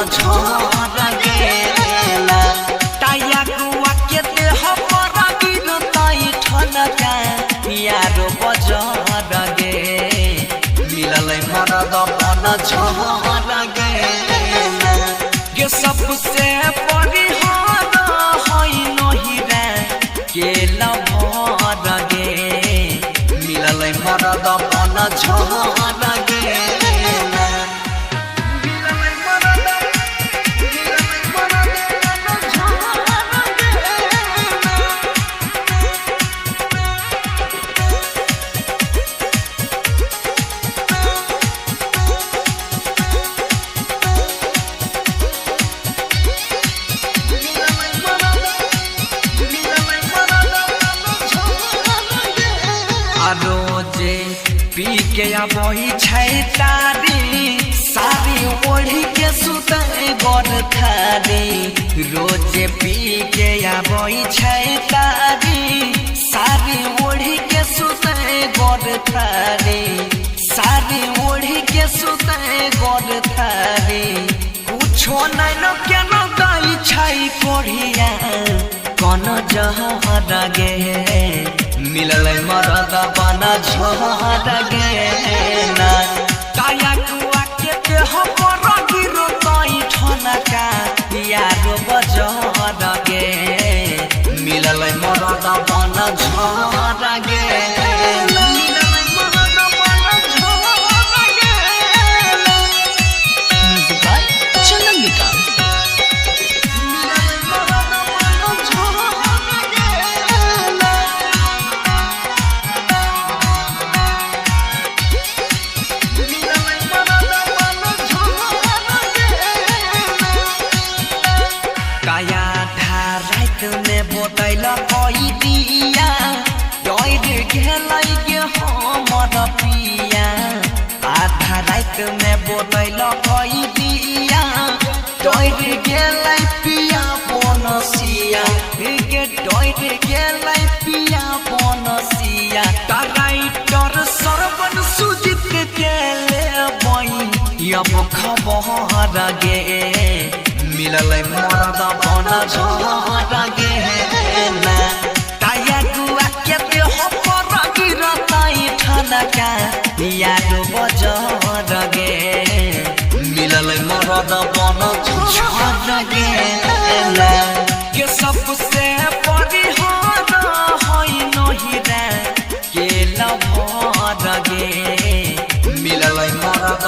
झर गेला ताया गुआ के देह पर गिरतई ठनका यारो बजर गे मिललै मरद बन झर गेला के सबसे परिहार हई नहिरा के लभर गे मिललै मरद बन झर गेला रोजे पी के आबही छै तारी सारी ओढ़ी के सुतै गोर थारी रोजे पी के आबही छै तारी सारी ओढ़ी के सुतै गोर थारी सारी ओढ़ी के सुतै गोर थारी कुछो नै न केनो गई छै कोढ़िया कोन जहर गे मिललै मरद बन झर गेला काया गुआ के देह पर गिरतई ठनका यारो बजर गे मिललै मरद बन झर गेला बोतल कई दिया डर गेलै गे हमर पिया आधा रात में बोतल कई दिया डर गेलै पिया बनसिया गे डर गेलै पिया बनसिया टाइटर सरबन सुजित के लेबै अब खबर गे मिललै मरद बन झर गेला ताया गुआ के देह पर गिरतई ठनका यारो बजर गे मिललै मरद बन झर गेला के सबसे परिहार हई नहिरा के लभर गे मिललै मरद